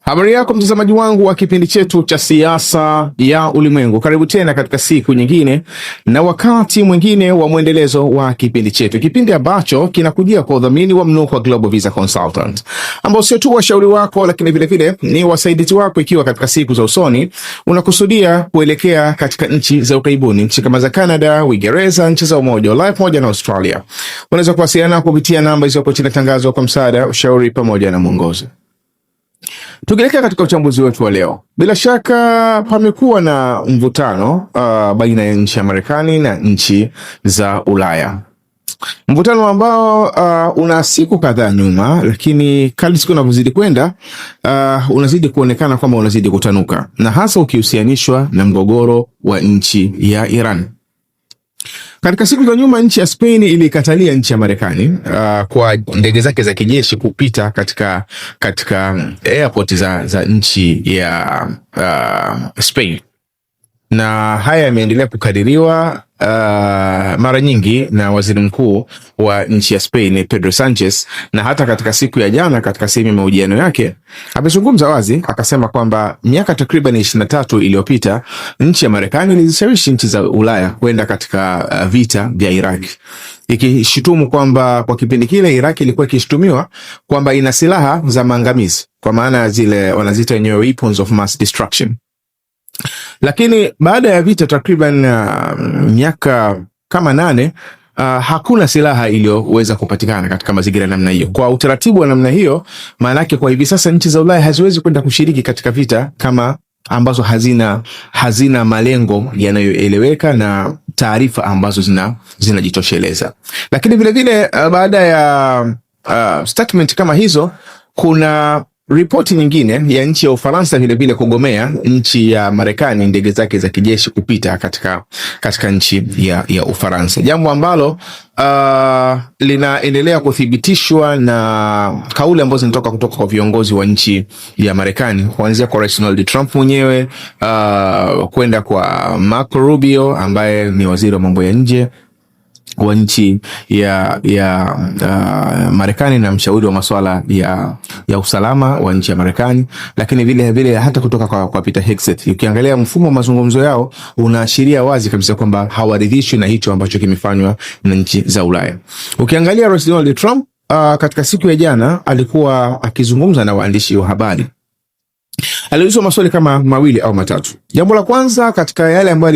Habari yako mtazamaji wangu wa kipindi chetu cha siasa ya ulimwengu. Karibu tena katika siku nyingine na wakati mwingine wa mwendelezo wa kipindi chetu. Kipindi ambacho kinakujia kwa udhamini wa Mnuko wa Global Visa Consultant, ambao sio tu washauri wako lakini vile vile ni wasaidizi wako ikiwa katika siku za usoni unakusudia kuelekea katika nchi za ughaibuni, nchi kama za Canada, Uingereza, nchi za Umoja wa Ulaya pamoja na Australia. Unaweza kuwasiliana kupitia namba hizo chini tangazo kwa msaada, ushauri pamoja na mwongozo. Tukielekea katika uchambuzi wetu wa leo, bila shaka pamekuwa na mvutano baina ya nchi ya Marekani na nchi za Ulaya. Mvutano ambao una siku kadhaa nyuma, lakini kadri siku inavyozidi kwenda unazidi kuonekana kwamba unazidi kutanuka, na hasa ukihusianishwa na mgogoro wa nchi ya Iran. Katika siku za nyuma nchi ya Spain ilikatalia nchi ya Marekani kwa ndege zake za kijeshi kupita katika airport za nchi ya Spain. Na haya yameendelea kukadiriwa mara nyingi na waziri mkuu wa nchi ya Spain Pedro Sanchez, na hata katika siku ya jana katika sehemu ya mahojiano yake amezungumza wazi akasema kwamba miaka takriban 23 iliyopita nchi ya Marekani ilizishawishi nchi za Ulaya kwenda katika vita vya Iraq, ikishutumu kwamba kwa kipindi kile Iraq ilikuwa ikishutumiwa kwamba ina silaha za maangamizi, kwa maana zile wanazita wenyewe weapons of mass destruction. Lakini baada ya vita takriban miaka kama 8 hakuna silaha iliyoweza kupatikana katika mazingira namna hiyo. Kwa utaratibu wa namna hiyo, maana yake kwa hivi sasa nchi za Ulaya haziwezi kwenda kushiriki katika vita kama ambazo hazina malengo yanayoeleweka na taarifa ambazo zinajitosheleza. Lakini vile vile baada ya statement kama hizo, kuna ripoti nyingine ya nchi ya Ufaransa vile vile kugomea nchi ya Marekani ndege zake za kijeshi kupita katika nchi ya Ufaransa, jambo ambalo linaendelea kuthibitishwa na kauli ambazo zinatoka kutoka kwa viongozi wa nchi ya Marekani, kuanzia kwa Rais Donald Trump mwenyewe kwenda kwa Marco Rubio ambaye ni waziri wa mambo ya nje wa nchi ya Marekani na mshauri wa masuala ya usalama wa nchi ya Marekani, lakini vile vile hata kutoka kwa Peter Hegseth. Ukiangalia mfumo wa mazungumzo yao unaashiria wazi kabisa kwamba hawaridhishwi na hicho ambacho kimefanywa na nchi za Ulaya. Ukiangalia Rais Donald Trump katika siku ya jana alikuwa akizungumza na waandishi wa habari. Aliulizwa maswali kama mawili au matatu. Jambo la kwanza katika yale ambayo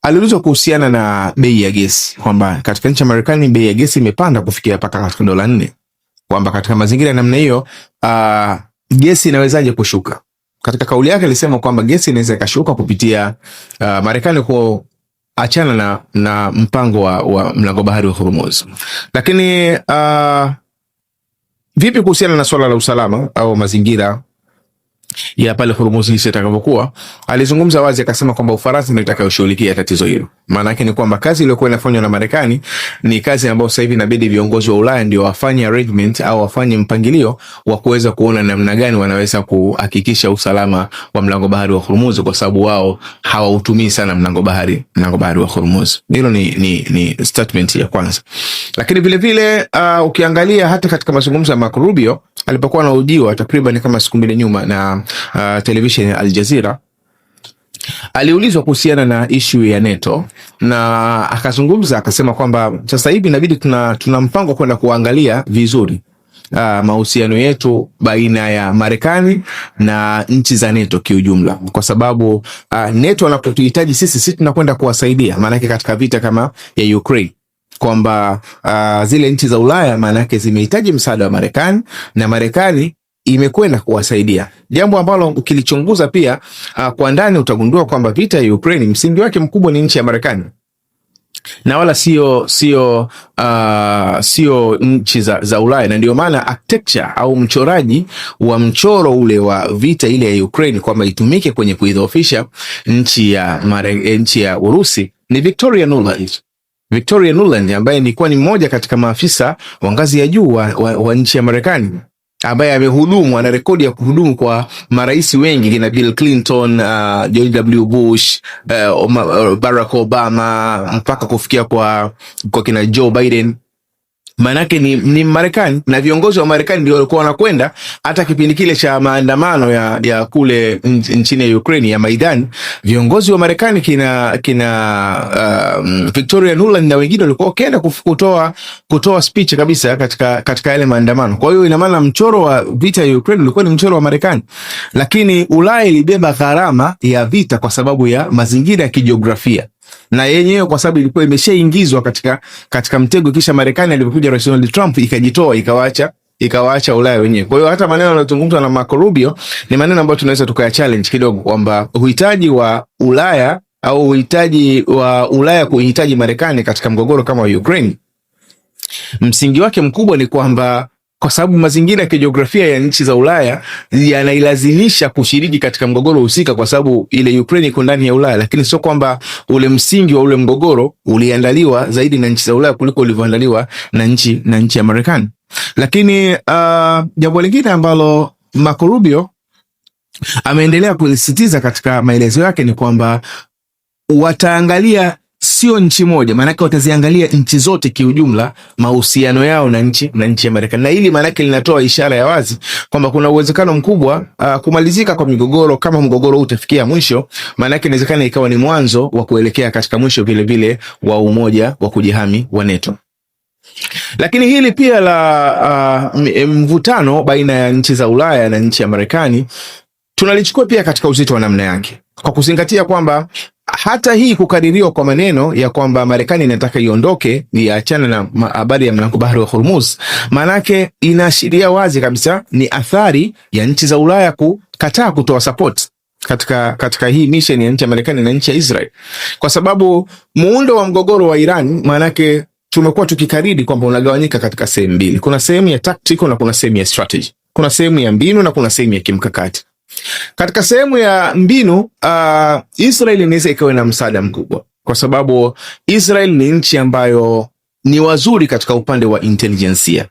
aliulizwa kuhusiana na bei ya gesi, kwamba katika nchi ya Marekani bei ya gesi imepanda kufikia mpaka katika $4, kwamba katika mazingira ya namna hiyo gesi inawezaje kushuka. Katika kauli yake alisema kwamba gesi inaweza ikashuka kupitia Marekani kuachana na mpango wa mlango bahari wa Hormuz. Lakini vipi kuhusiana na swala la usalama au mazingira ya pale Hormuz jinsi itakavyokuwa? Alizungumza wazi akasema kwamba Ufaransa ndio itakayoshughulikia tatizo hilo. Maana yake ni kwamba kazi iliyokuwa inafanywa na Marekani ni kazi ambayo sasa hivi inabidi viongozi wa Ulaya ndio wafanye arrangement au wafanye mpangilio wa kuweza kuona namna gani wanaweza kuhakikisha usalama wa mlango bahari wa Hormuz, kwa sababu wao hawautumii sana mlango bahari wa Hormuz. Hilo ni statement ya kwanza. Lakini vile vile ukiangalia hata katika mazungumzo ya Marco Rubio alipokuwa anahojiwa takriban kama siku 2 nyuma na television ya Al Jazeera, aliulizwa kuhusiana na issue ya NATO na akazungumza akasema kwamba sasa hivi inabidi tuna mpango kwenda kuangalia vizuri mahusiano yetu baina ya Marekani na nchi za NATO kiujumla, kwa sababu NATO wanapotuhitaji sisi tunakwenda kuwasaidia, maana yake katika vita kama ya Ukraine, kwamba zile nchi za Ulaya maana yake zimehitaji msaada wa Marekani na Marekani imekwenda kuwasaidia, jambo ambalo ukilichunguza pia kwa ndani utagundua kwamba vita ya Ukraine msingi wake mkubwa ni nchi ya Marekani na wala sio nchi za Ulaya. Na ndio maana architecture au mchoraji wa mchoro ule wa vita ile ya Ukraine kwamba itumike kwenye kuidhoofisha nchi ya Urusi ni Victoria Nuland ambaye ilikuwa ni mmoja katika maafisa wa ngazi ya juu wa nchi ya Marekani, ambaye amehudumu, ana rekodi ya kuhudumu kwa marais wengi kina Bill Clinton, George W. Bush, Barack Obama, mpaka kufikia kwa kina Joe Biden. Manake ni Marekani na viongozi wa Marekani ndio walikuwa wanakwenda. Hata kipindi kile cha maandamano ya kule nchini ya Ukraine ya Maidan, viongozi wa Marekani Victoria Nuland na wengine walikuwa wakienda kutoa speech kabisa katika yale maandamano. Kwa hiyo ina maana mchoro wa vita ya Ukraine ulikuwa ni mchoro wa Marekani, lakini Ulaya ilibeba gharama ya vita kwa sababu ya mazingira ya kijiografia na yenyewe, kwa sababu ilikuwa imeshaingizwa katika mtego, kisha Marekani alipokuja Rais Donald Trump ikajitoa ikawaacha Ulaya wenyewe. Kwa hiyo hata maneno yanayozungumzwa na Marco Rubio ni maneno ambayo tunaweza tukaya challenge kidogo, kwamba uhitaji wa Ulaya au uhitaji wa Ulaya kuhitaji Marekani katika mgogoro kama wa Ukraine, msingi wake mkubwa ni kwamba kwa sababu mazingira ya kijiografia ya nchi za Ulaya yanailazimisha kushiriki katika mgogoro husika, kwa sababu ile Ukraine iko ndani ya Ulaya, lakini sio kwamba ule msingi wa ule mgogoro uliandaliwa zaidi na nchi za Ulaya kuliko ulivyoandaliwa na nchi ya Marekani. Lakini jambo lingine ambalo Marco Rubio ameendelea kulisisitiza katika maelezo yake ni kwamba wataangalia sio nchi moja, maanake wataziangalia nchi zote kiujumla, mahusiano yao na nchi ya Marekani. Na hili maanake linatoa ishara ya wazi kwamba kuna uwezekano mkubwa kumalizika kwa migogoro. Kama mgogoro utafikia mwisho, maanake inawezekana ikawa ni mwanzo wa kuelekea katika mwisho vile vile wa umoja wa kujihami wa NATO. Lakini hili pia la mvutano baina ya nchi za Ulaya na nchi ya Marekani tunalichukua pia katika uzito wa namna yake, kwa kuzingatia kwamba hata hii kukadiriwa kwa maneno ya kwamba Marekani inataka iondoke, iachane na habari ya mlango bahari wa Hormuz, manake inaashiria wazi kabisa ni athari ya nchi za Ulaya kukataa kutoa support katika hii mission ya nchi ya Marekani na nchi ya Israel. Kwa sababu muundo wa mgogoro wa Iran, manake tumekuwa tukikariri kwamba unagawanyika katika sehemu mbili. Kuna sehemu ya tactical na kuna sehemu ya strategy. Kuna sehemu ya mbinu na kuna sehemu ya kimkakati. Katika sehemu ya mbinu, Israel inaweza ikawa na msaada mkubwa, kwa sababu Israel ni nchi ambayo ni wazuri katika upande wa intelligence.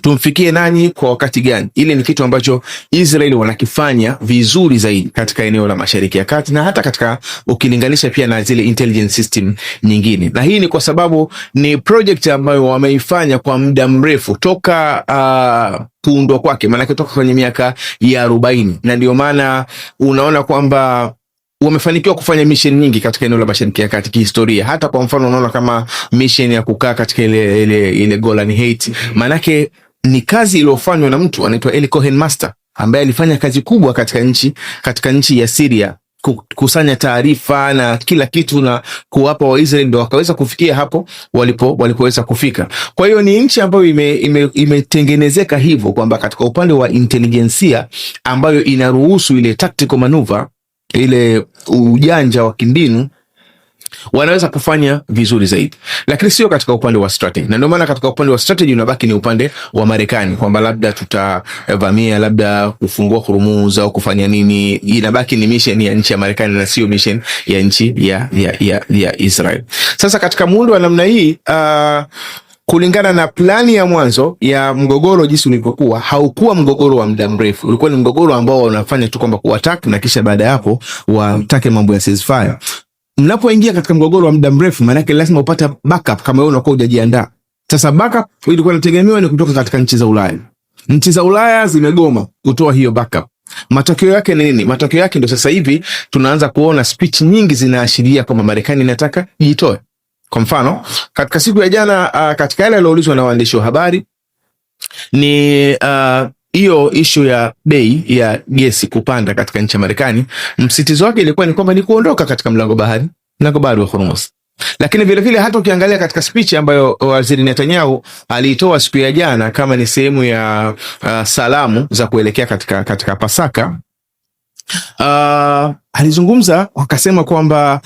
Tumfikie nani kwa wakati gani? Ile ni kitu ambacho Israel wanakifanya vizuri zaidi katika eneo la Mashariki ya Kati, na hata katika ukilinganisha pia na zile intelligence system nyingine. Na hii ni kwa sababu ni project ambayo wameifanya kwa muda mrefu toka kuundwa kwake, maana kutoka kwenye miaka ya 40, na ndio maana unaona kwamba wamefanikiwa kufanya mission nyingi katika eneo la Mashariki ya Kati kihistoria. Hata kwa mfano unaona kama mission ya kukaa katika ile Golan Heights, manake ni kazi iliyofanywa na mtu anaitwa Eli Cohen Master, ambaye alifanya kazi kubwa katika nchi ya Syria, kukusanya taarifa na kila kitu na kuwapa Waisraeli, ndio wakaweza kufikia hapo walipoweza kufika. Kwa hiyo ni nchi ambayo imetengenezeka hivyo kwamba katika upande wa intelijensia ambayo inaruhusu ile tactical maneuver, ile ujanja wa kimbinu, wanaweza kufanya vizuri zaidi, lakini sio katika upande wa strategy. Na ndio maana katika upande wa strategy unabaki ni upande wa Marekani, kwamba labda tutavamia, labda kufungua Hormuz au kufanya nini, inabaki ni mission ya nchi ya Marekani na sio mission ya nchi ya Israel. Sasa katika muundo wa namna hii, kulingana na plani ya mwanzo ya mgogoro jinsi ulivyokuwa, haukuwa mgogoro wa muda mrefu. Ulikuwa ni mgogoro ambao unafanya tu kwamba kuattack na kisha baada ya hapo watake mambo ya ceasefire. Mnapoingia katika mgogoro wa muda mrefu, maana yake lazima upate backup kama wewe unakuwa hujajiandaa. Sasa backup ilikuwa inategemewa ni kutoka katika nchi za Ulaya. Nchi za Ulaya zimegoma kutoa hiyo backup. Matokeo yake ni nini? Matokeo yake ndio sasa hivi tunaanza kuona speech nyingi zinaashiria kwamba Marekani inataka jitoe. Kwa mfano, katika siku ya jana, katika yale yaliyoulizwa na waandishi wa habari, ni hiyo issue ya bei ya gesi kupanda katika nchi ya Marekani, msitizo wake ilikuwa ni kwamba ni kuondoka katika mlango bahari wa Hormuz. Lakini vile vile hata ukiangalia katika speech ambayo Waziri Netanyahu aliitoa siku ya jana kama ni sehemu ya salamu za kuelekea katika Pasaka, alizungumza wakasema kwamba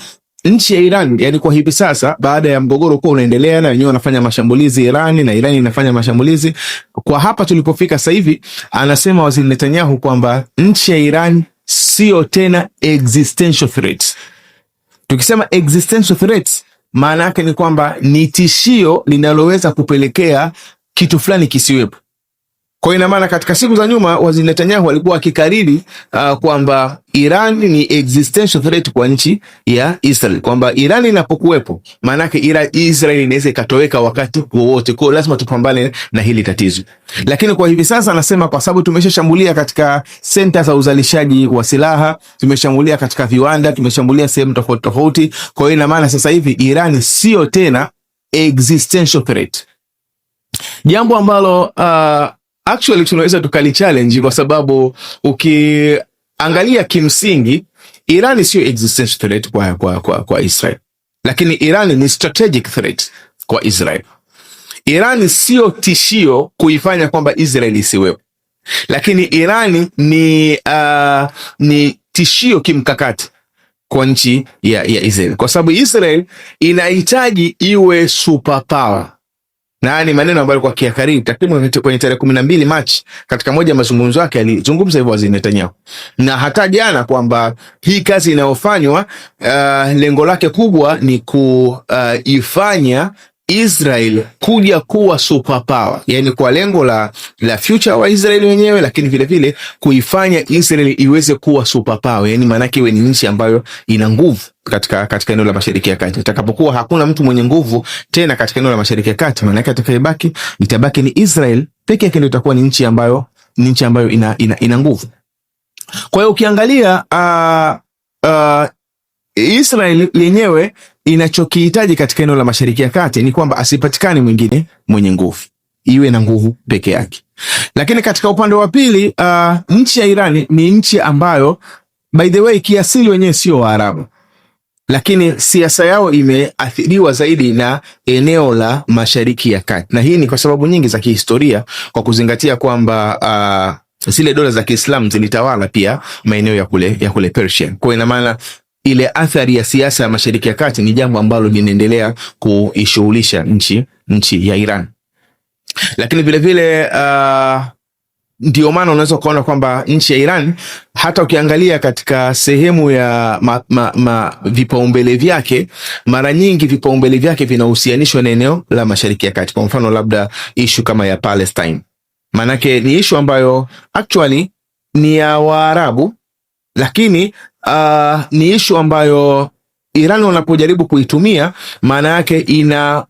nchi ya Iran, yani kwa hivi sasa baada ya mgogoro kuwa unaendelea na wenyewe wanafanya mashambulizi Iran na Iran inafanya mashambulizi, kwa hapa tulipofika sasa hivi, anasema Waziri Netanyahu kwamba nchi ya Iran sio tena existential threat. Tukisema existential threat, maana yake ni kwamba ni tishio linaloweza kupelekea kitu fulani kisiwepo. Kwa ina maana katika siku za nyuma Waziri Netanyahu alikuwa akikariri kwamba Iran ni existential threat kwa nchi ya Israel, kwamba Iran inapokuwepo maana yake Israel inaweza ikatoweka wakati wowote, kwa lazima tupambane na hili tatizo. Lakini kwa hivi sasa anasema kwa sababu tumeshashambulia katika senta za uzalishaji wa silaha, tumeshambulia katika viwanda, tumeshambulia sehemu tofauti tofauti, kwa hiyo ina maana sasa hivi Iran sio tena existential threat, jambo ambalo actually tunaweza tukali challenge, kwa sababu ukiangalia kimsingi Iran sio existential threat kwa Israel, lakini Iran ni strategic threat kwa Israel. Iran sio tishio kuifanya kwamba Israel isiwepo, lakini Iran ni tishio kimkakati kwa nchi ya Israel, kwa sababu Israel inahitaji iwe superpower. Na ni maneno ambayo kwa kiakari takriban kwenye tarehe 12 Machi katika moja ya mazungumzo yake alizungumza hivyo Waziri Netanyahu. Na hata jana kwamba hii kazi inayofanywa lengo lake kubwa ni kuifanya Israel kuja kuwa superpower, yani kwa lengo la future wa Israel wenyewe, lakini vile vile kuifanya Israel iweze kuwa superpower, yani maana yake iwe ni nchi ambayo ina nguvu katika eneo la Mashariki ya Kati. Itakapokuwa hakuna mtu mwenye nguvu tena katika eneo la Mashariki ya Kati, maana yake atakayebaki itabaki ni Israel pekee yake, ndio itakuwa ni nchi ambayo ina nguvu. Kwa hiyo ukiangalia Israel yenyewe inachokihitaji katika eneo la Mashariki ya Kati ni kwamba asipatikane mwingine mwenye nguvu, iwe na nguvu peke yake. Lakini katika upande wa pili, nchi ya Iran ni nchi ambayo by the way kiasili wenyewe sio Waarabu, lakini siasa yao imeathiriwa zaidi na eneo la Mashariki ya Kati, na hii ni kwa sababu nyingi za kihistoria, kwa kuzingatia kwamba zile dola za Kiislamu zilitawala pia maeneo ya kule Persia. Kwa ina maana ile athari ya siasa ya Mashariki ya Kati ni jambo ambalo linaendelea kuishughulisha nchi ya Iran. Lakini vile vile ndio maana unaweza kuona kwamba nchi ya Iran hata ukiangalia katika sehemu ya vipaumbele vyake, mara nyingi vipaumbele vyake vinahusianishwa na eneo la Mashariki ya Kati. Kwa mfano labda issue kama ya Palestine, manake ni issue ambayo actually ni ya Waarabu, lakini ni issue ambayo Iran wanapojaribu kuitumia, maana yake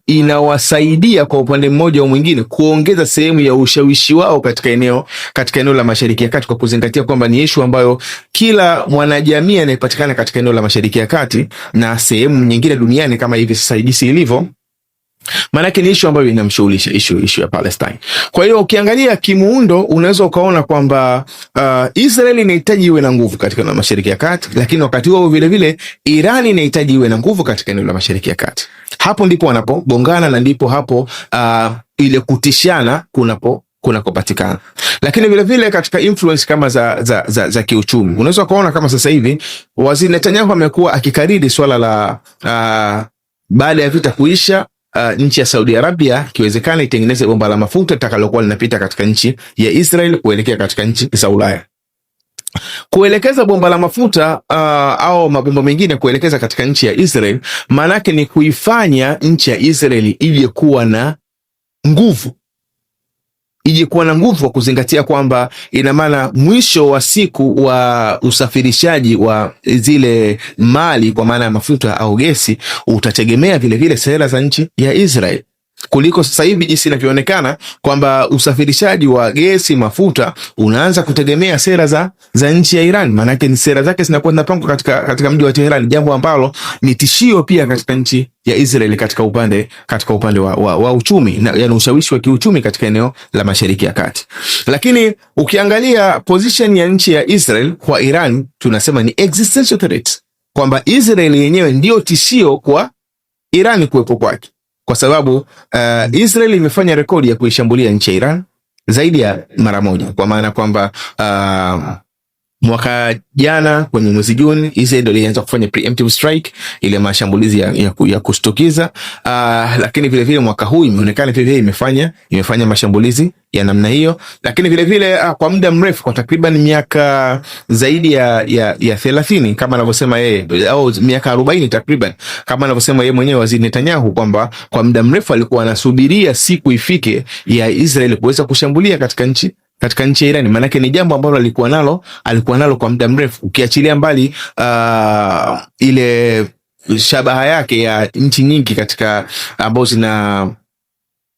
inawasaidia kwa upande mmoja au mwingine kuongeza sehemu ya ushawishi wao katika eneo la Mashariki ya Kati, kwa kuzingatia kwamba ni issue ambayo kila mwanajamii anayepatikana katika eneo la Mashariki ya Kati na sehemu nyingine duniani kama hivi sasa jinsi ilivyo, maanake ni issue ambayo inamshughulisha issue ya Palestine. Kwa hiyo ukiangalia kimuundo unaweza ukaona kwamba Israeli inahitaji iwe na nguvu katika eneo la Mashariki ya Kati, lakini wakati huo vile vile Iran inahitaji iwe na nguvu katika eneo la Mashariki ya Kati. Hapo ndipo wanapogongana na ndipo hapo ile kutishana kunakopatikana. Lakini vile vile katika influence kama za kiuchumi unaweza kuona kama sasa hivi Waziri Netanyahu amekuwa akikariri swala la baada ya vita kuisha, nchi ya Saudi Arabia ikiwezekana itengeneze bomba la mafuta litakalokuwa linapita katika nchi ya Israel kuelekea katika nchi za Ulaya. Kuelekeza bomba la mafuta au mabomba mengine kuelekeza katika nchi ya Israel, maana yake ni kuifanya nchi ya Israel ije kuwa na nguvu, kwa kuzingatia kwamba ina maana mwisho wa siku wa usafirishaji wa zile mali kwa maana ya mafuta au gesi utategemea vile vile sera za nchi ya Israel, kuliko sasa hivi jinsi inavyoonekana kwamba usafirishaji wa gesi, mafuta unaanza kutegemea sera za nchi ya Iran. Maana yake ni sera zake zinakuwa zinapangwa katika mji wa Tehran, jambo ambalo ni tishio pia katika nchi ya Israel katika upande wa uchumi na yani ushawishi wa kiuchumi katika eneo la Mashariki ya Kati. Lakini ukiangalia position ya nchi ya Israel kwa Iran, tunasema ni existential threat, kwamba Israel yenyewe ndio tishio kwa Iran kuwepo kwake, kwa sababu Israel imefanya rekodi ya kuishambulia nchi ya Iran zaidi ya mara moja, kwa maana kwamba mwaka jana kwenye mwezi Juni Israel ndio ilianza kufanya preemptive strike, ile mashambulizi ya kushtukiza, lakini vile vile mwaka huu imeonekana vile vile imefanya mashambulizi ya namna hiyo. Lakini vile vile kwa muda mrefu, kwa takriban miaka zaidi ya 30 kama anavyosema yeye, au miaka 40 takriban kama anavyosema yeye mwenyewe Waziri Netanyahu, kwamba kwa muda mrefu alikuwa anasubiria siku ifike ya Israel kuweza kushambulia katika nchi katika nchi ya Irani. Maana yake ni jambo ambalo alikuwa nalo kwa muda mrefu, ukiachilia mbali ile shabaha yake ya nchi nyingi katika ambazo zina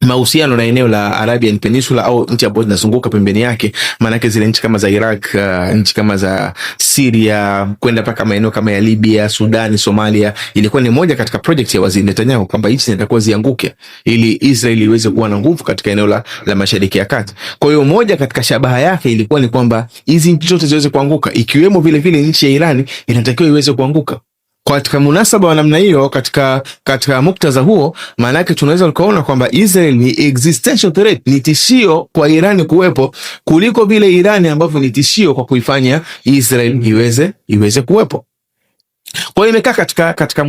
mahusiano na eneo la Arabian Peninsula au nchi ambazo zinazunguka pembeni yake. Maana yake zile nchi kama za Iraq, nchi kama za Syria, kwenda mpaka maeneo kama ya Libya, Sudan, Somalia, ilikuwa ni moja katika project ya Waziri Netanyahu kwamba nchi zitakuwa zianguke ili Israeli iweze kuwa na nguvu katika eneo la Mashariki ya Kati. Kwa hiyo moja katika shabaha yake ilikuwa ni kwamba hizi nchi zote ziweze kuanguka, ikiwemo vile vile nchi ya Irani inatakiwa iweze kuanguka. Katika munasaba wa namna hiyo, katika muktadha huo, maana yake tunaweza kuona kwamba Israel ni existential threat, ni tishio kwa Irani kuwepo kuliko vile Irani ambavyo ni tishio kwa kuifanya Israel iweze kuwepo. Kwa hiyo imekaa katika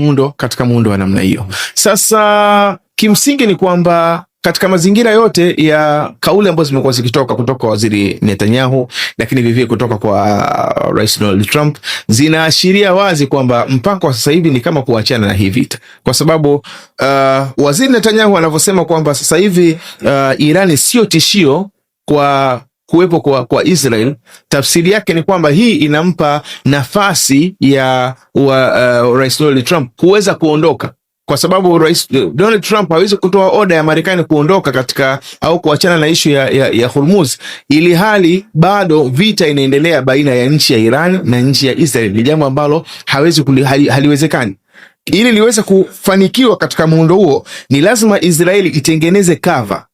muundo wa namna hiyo. Sasa kimsingi ni kwamba katika mazingira yote ya kauli ambazo zimekuwa zikitoka kutoka kwa Waziri Netanyahu, lakini vivyo kutoka kwa Rais Donald Trump, zinaashiria wazi kwamba mpango wa sasa hivi ni kama kuachana na hii vita. Kwa sababu Waziri Netanyahu anavyosema kwamba sasa hivi Irani sio tishio kwa kuwepo kwa Israel, tafsiri yake ni kwamba hii inampa nafasi ya Rais Donald Trump kuweza kuondoka. Kwa sababu Rais Donald Trump hawezi kutoa oda ya Marekani kuondoka katika au kuachana na ishu ya Hormuz, ili hali bado vita inaendelea baina ya nchi ya Iran na nchi ya Israel. Ni jambo ambalo haliwezekani. Ili liweze kufanikiwa katika muundo huo, ni lazima Israeli itengeneze cover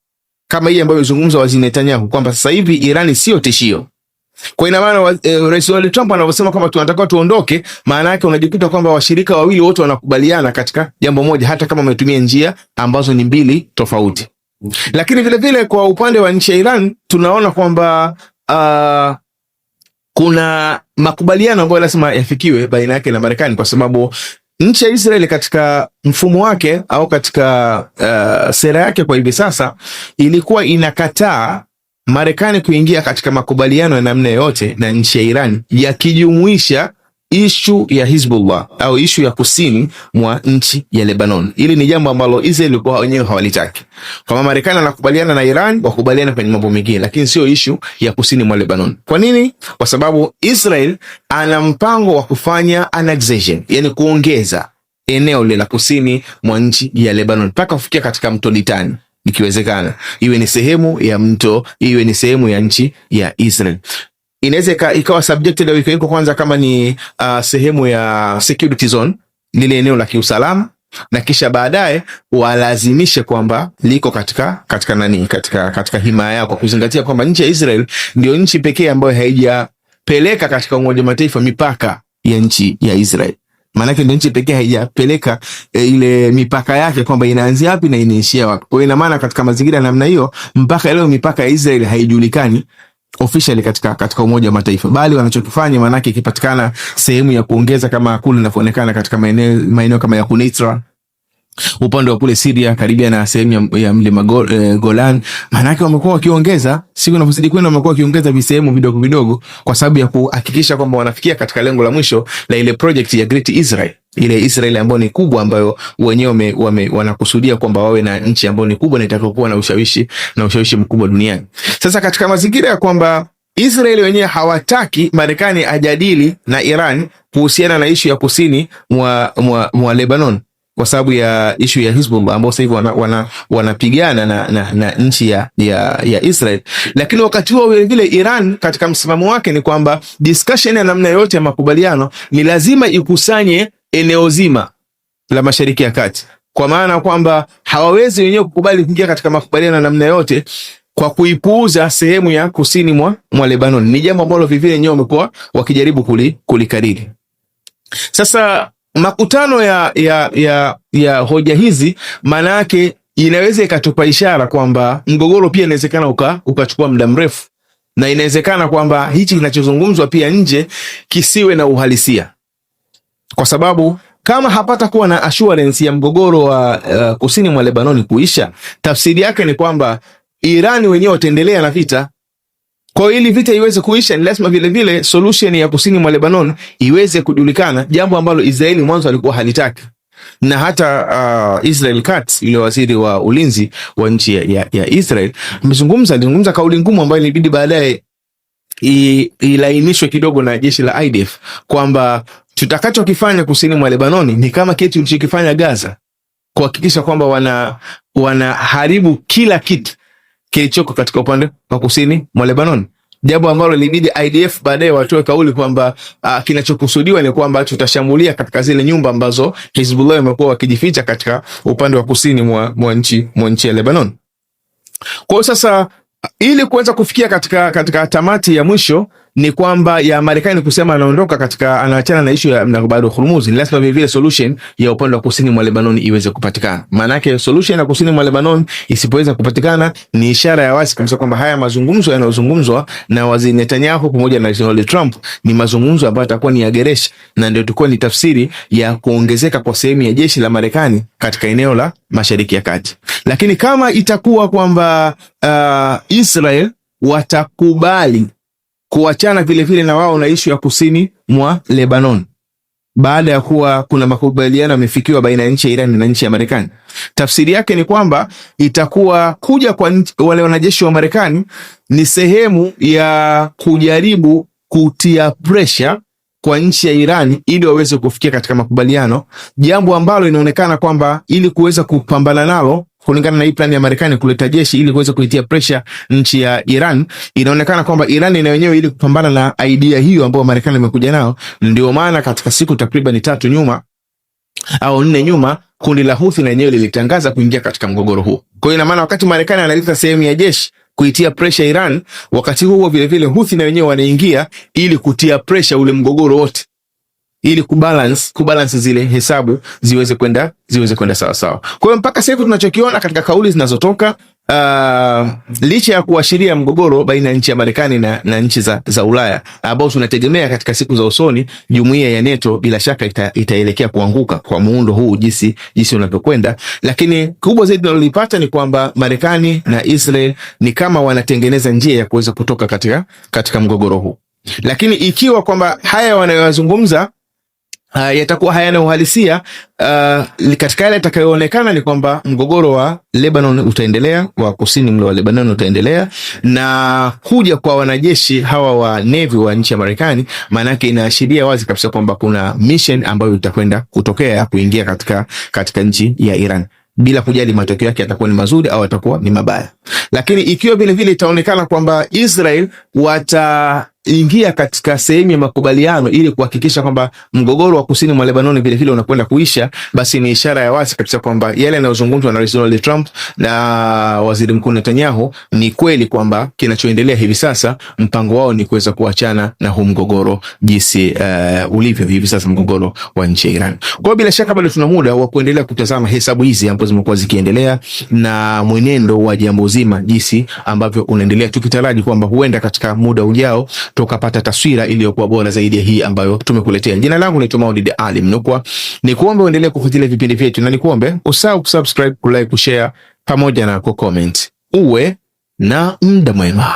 kama hii ambayo izungumza Waziri Netanyahu kwamba sasa hivi Iran sio tishio. Kwa ina maana Rais Donald Trump anavyosema kwamba tunataka tuondoke, maana yake unajikuta kwamba washirika wawili wote wanakubaliana katika jambo moja, hata kama wametumia njia ambazo ni mbili tofauti. Lakini vile vile kwa upande wa nchi ya Iran tunaona kwamba kuna makubaliano ambayo lazima yafikiwe baina yake na Marekani, kwa sababu nchi ya Israeli katika mfumo wake au katika sera yake kwa hivi sasa ilikuwa inakataa Marekani kuingia katika makubaliano ya namna yote na nchi ya Iran, yakijumuisha ishu ya Hezbollah au ishu ya kusini mwa nchi ya Lebanon. Hili ni jambo ambalo Israeli kwa wenyewe hawalitaki. Kama Marekani anakubaliana na Iran, wakubaliana kwenye mambo mengine, lakini sio ishu ya kusini mwa Lebanon. Kwa nini? Kwa sababu Israel ana mpango wa kufanya annexation, yani kuongeza eneo la kusini mwa nchi ya Lebanon mpaka kufikia katika mto Litani. Ikiwezekana iwe ni sehemu ya mto, iwe ni sehemu ya nchi ya Israel. Inaweza ikawa subjected au iko kwanza kama ni sehemu ya security zone, lile eneo la kiusalama, na kisha baadaye walazimishe kwamba liko katika himaya yao, kwa kuzingatia kwamba nchi ya Israel ndio nchi pekee ambayo haijapeleka katika Umoja wa Mataifa mipaka ya nchi ya Israel. Maanake ndio nchi pekee haijapeleka ile mipaka yake kwamba inaanzia wapi na inaishia wapi. Kwa hiyo ina maana katika mazingira namna hiyo, mpaka leo mipaka ya Israel haijulikani officially katika Umoja wa Mataifa, bali wanachokifanya maanake ikipatikana sehemu ya kuongeza kama kule inavyoonekana katika maeneo kama ya Kunitra upande wa kule Syria karibia na sehemu ya mlima Golan, maanake wamekuwa wakiongeza siku inapozidi kwenda, wamekuwa wakiongeza visehemu vidogo vidogo kwa sababu ya kuhakikisha kwamba wanafikia katika lengo la mwisho la ile project ya Great Israel, ile Israel ambayo ni kubwa, ambayo wenyewe wanakusudia kwamba wawe na nchi ambayo ni kubwa na itakayokuwa na ushawishi mkubwa duniani. Sasa katika mazingira ya kwamba Israeli wenyewe hawataki Marekani ajadili na Iran kuhusiana na ishu ya kusini mwa Lebanon kwa sababu ya ishu ya Hezbollah ambao sasa hivi wanapigana na nchi ya Israel. Lakini wakati huo vile vile Iran katika msimamo wake ni kwamba discussion ya namna yote ya makubaliano ni lazima ikusanye eneo zima la Mashariki ya Kati, kwa maana kwamba hawawezi wenyewe kukubali kuingia katika makubaliano ya namna yote kwa kuipuuza sehemu ya kusini mwa Lebanon. Ni jambo ambalo vivyo wenyewe wamekuwa wakijaribu kulikariri. Sasa makutano ya hoja hizi maana yake inaweza ikatupa ishara kwamba mgogoro pia inawezekana ukachukua muda mrefu, na inawezekana kwamba hichi kinachozungumzwa pia nje kisiwe na uhalisia, kwa sababu kama hapata kuwa na assurance ya mgogoro wa kusini mwa Lebanon kuisha, tafsiri yake ni kwamba Iran wenyewe wataendelea na vita. Kwa hiyo ili vita iweze kuisha, ni lazima vile vile solution ya kusini mwa Lebanon iweze kujulikana, jambo ambalo Israeli mwanzo alikuwa halitaki. na hata Israel Katz, yule waziri wa ulinzi wa nchi ya Israel, alizungumza kauli ngumu ambayo ilibidi baadaye ilainishwe kidogo na jeshi la IDF kwamba tutakachokifanya kusini mwa Lebanoni ni kama kitu tulichokifanya Gaza, kuhakikisha kwamba wanaharibu kila kitu kilichoko katika upande wa kusini mwa Lebanon, jambo ambalo libidi IDF baadaye watoe kauli kwamba kinachokusudiwa ni kwamba tutashambulia katika zile nyumba ambazo Hezbollah imekuwa wakijificha katika upande wa kusini mwa nchi ya Lebanon. Kwa sasa ili kuweza kufikia katika tamati ya mwisho ni kwamba ya Marekani kusema anaondoka anaachana na issue ya mnagobado Hormuz, ni lazima vile solution ya upande wa kusini mwa Lebanon iweze kupatikana. Maana yake solution ya kusini mwa Lebanon isipoweza kupatikana ni ishara ya wazi kabisa kwamba haya mazungumzo yanayozungumzwa na waziri Netanyahu pamoja na Donald Trump ni mazungumzo ambayo yatakuwa ni ya geresha, na ndio itakuwa ni tafsiri ya kuongezeka kwa sehemu ya jeshi la Marekani katika eneo la Mashariki ya Kati. Lakini kama itakuwa kwamba Israel watakubali kuachana vile na wao na ishu ya kusini mwa Lebanon, baada ya kuwa kuna makubaliano yamefikiwa baina ya nchi ya Iran na nchi ya Marekani, tafsiri yake ni kwamba itakuwa kuja kwa wale wanajeshi wa Marekani ni sehemu ya kujaribu kutia pressure kwa nchi ya Iran ili waweze kufikia katika makubaliano, jambo ambalo inaonekana kwamba ili kuweza kupambana nalo kulingana na hii plan ya Marekani kuleta jeshi ili kuweza kuitia pressure nchi ya Iran, inaonekana kwamba Iran na wenyewe ili kupambana na idea hiyo ambayo Marekani imekuja nao, ndio maana katika siku takriban 3 nyuma au 4 nyuma kundi la Houthi na wenyewe lilitangaza kuingia katika mgogoro huu. Kwa hiyo ina maana wakati Marekani analeta sehemu ya jeshi kuitia pressure Iran, wakati huo vile Houthi na wenyewe wanaingia ili kutia pressure ule mgogoro wote, ili kubalance zile hesabu ziweze kwenda sawa sawa. Kwa hiyo mpaka sasa tunachokiona katika kauli zinazotoka licha ya kuashiria mgogoro baina ya nchi ya Marekani na nchi za Ulaya ambao tunategemea katika siku za usoni jumuiya ya NATO bila shaka itaelekea kuanguka kwa muundo huu jinsi unavyokwenda, lakini kubwa zaidi tunalolipata ni kwamba Marekani na Israel ni kama wanatengeneza njia ya kuweza kutoka katika mgogoro huu. Lakini ikiwa kwamba haya wanayozungumza yatakuwa hayana uhalisia, katika yale yatakayoonekana ni kwamba mgogoro wa Lebanon utaendelea, wa kusini mwa Lebanon utaendelea, na kuja kwa wanajeshi hawa wa Navy wa nchi ya Marekani maana yake inaashiria wazi kabisa kwamba kuna mission ambayo itakwenda kutokea kuingia katika nchi ya Iran, bila kujali matokeo yake yatakuwa ni mazuri au yatakuwa ni mabaya. Lakini ikiwa vile itaonekana kwamba Israel wataingia katika sehemu ya makubaliano ili kuhakikisha kwamba mgogoro wa kusini mwa Lebanon vile unakwenda kuisha, basi ni ishara ya wazi kabisa kwamba yale yanayozungumzwa na Donald Trump na Waziri Mkuu Netanyahu ni kweli, kwamba kinachoendelea hivi sasa mpango wao ni kuweza kuachana na huu mgogoro jinsi ulivyo hivi sasa, mgogoro wa nchi ya Iran. Kwa hiyo bila shaka bado tuna muda wa kuendelea kutazama hesabu hizi ambazo zimekuwa zikiendelea na mwenendo wa jambo zima jinsi ambavyo unaendelea, tukitaraji kwamba huenda katika muda ujao tukapata taswira iliyokuwa bora zaidi ya hii ambayo tumekuletea. Jina langu ni Maulid Ali Mnukwa. Nikuombe uendelee kufuatilia vipindi vyetu, na nikuombe usahau kusubscribe, kulike, kushare pamoja na kucomment. Uwe na muda mwema.